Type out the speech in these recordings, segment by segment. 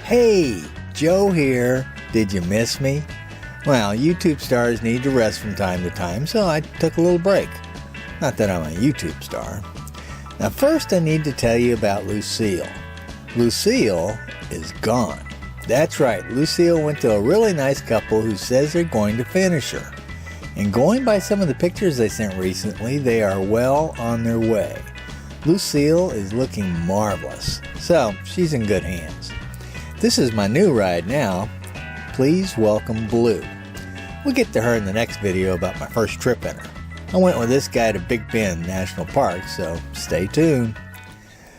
Hey, Joe here. Did you miss me? Well, YouTube stars need to rest from time to time, so I took a little break. Not that I'm a YouTube star. Now first I need to tell you about Lucille. Lucille is gone. That's right, Lucille went to a really nice couple who says they're going to finish her. And going by some of the pictures they sent recently, they are well on their way. Lucille is looking marvelous, so she's in good hands. This is my new ride now. Please welcome Blue. We'll get to her in the next video about my first trip in her. I went with this guy to Big Bend National Park, so stay tuned.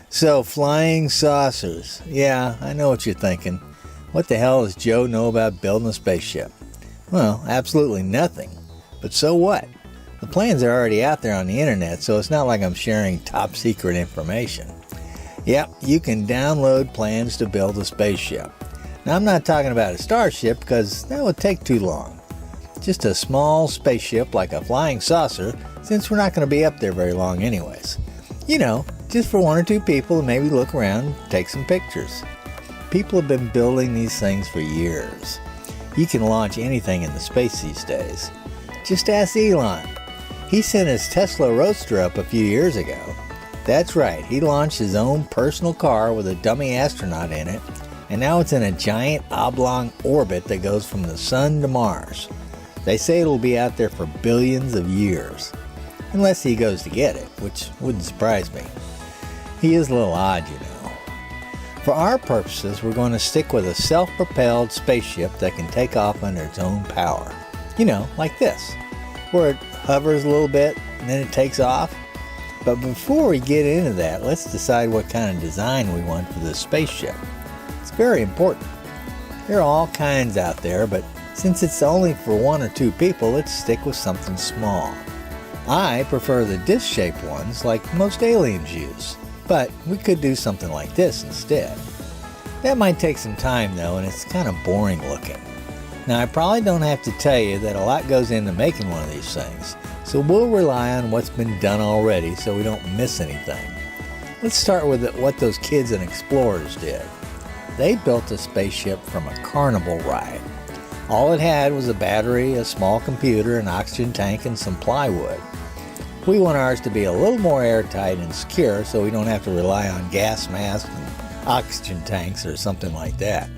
So, flying saucers. Yeah, I know what you're thinking. What the hell does Joe know about building a spaceship? Well, absolutely nothing. But so what? The plans are already out there on the internet, so it's not like I'm sharing top secret information. Yep, you can download plans to build a spaceship. Now I'm not talking about a starship because that would take too long. Just a small spaceship like a flying saucer, since we're not going to be up there very long anyways. You know, just for one or two people to maybe look around and take some pictures. People have been building these things for years. You can launch anything into space these days. Just ask Elon. He sent his Tesla Roadster up a few years ago. That's right, he launched his own personal car with a dummy astronaut in it, and now it's in a giant oblong orbit that goes from the sun to Mars. They say it'll be out there for billions of years. Unless he goes to get it, which wouldn't surprise me. He is a little odd, you know. For our purposes, we're going to stick with a self-propelled spaceship that can take off under its own power. You know, like this, where it hovers a little bit and then it takes off. But before we get into that, let's decide what kind of design we want for this spaceship. It's very important. There are all kinds out there, but since it's only for one or two people, let's stick with something small. I prefer the disc-shaped ones like most aliens use, but we could do something like this instead. That might take some time though, and it's kind of boring looking. Now I probably don't have to tell you that a lot goes into making one of these things, so we'll rely on what's been done already so we don't miss anything. Let's start with what those kids and explorers did. They built a spaceship from a carnival ride. All it had was a battery, a small computer, an oxygen tank, and some plywood. We want ours to be a little more airtight and secure so we don't have to rely on gas masks and oxygen tanks or something like that.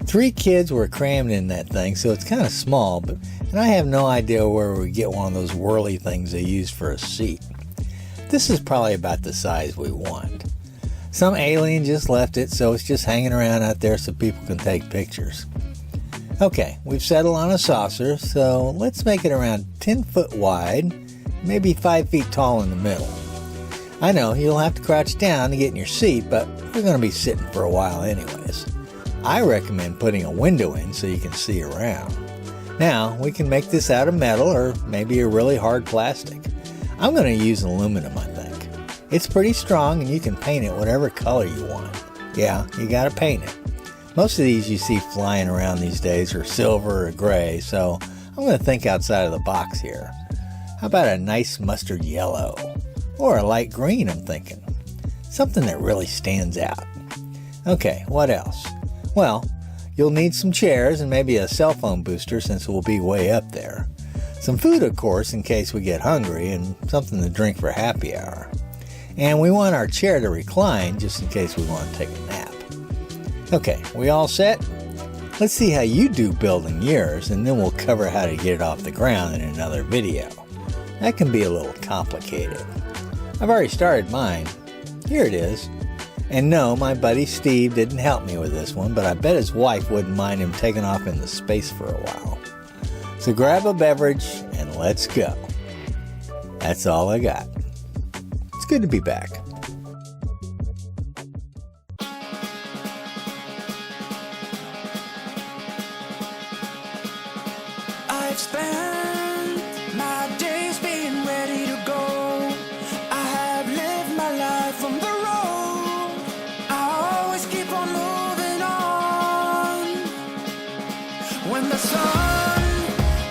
3 kids were crammed in that thing, so it's kind of small, and I have no idea where we get one of those whirly things they use for a seat. This is probably about the size we want. Some alien just left it, so it's just hanging around out there so people can take pictures. Okay, we've settled on a saucer, so let's make it around 10 foot wide, maybe 5 feet tall in the middle. I know, you'll have to crouch down to get in your seat, but we're going to be sitting for a while anyways. I recommend putting a window in so you can see around. Now, we can make this out of metal or maybe a really hard plastic. I'm going to use aluminum, I think. It's pretty strong and you can paint it whatever color you want. Yeah, you got to paint it. Most of these you see flying around these days are silver or gray, so I'm going to think outside of the box here. How about a nice mustard yellow? Or a light green, I'm thinking. Something that really stands out. Okay, what else? Well, you'll need some chairs and maybe a cell phone booster since we'll be way up there. Some food, of course, in case we get hungry, and something to drink for happy hour. And we want our chair to recline just in case we want to take a nap. Okay, we all set? Let's see how you do building yours, and then we'll cover how to get it off the ground in another video. That can be a little complicated. I've already started mine. Here it is. And no, my buddy Steve didn't help me with this one, but I bet his wife wouldn't mind him taking off into space for a while. So grab a beverage and let's go. That's all I got. It's good to be back. I've spent my days being ready to go. I have lived my life from the road. I always keep on moving on. When the sun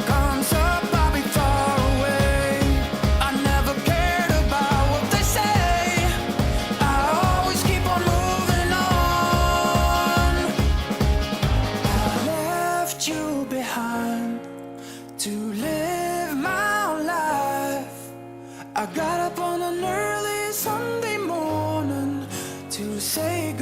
comes up, I'll be far away. I never cared about what they say. I always keep on moving on. I got up on an early Sunday morning to say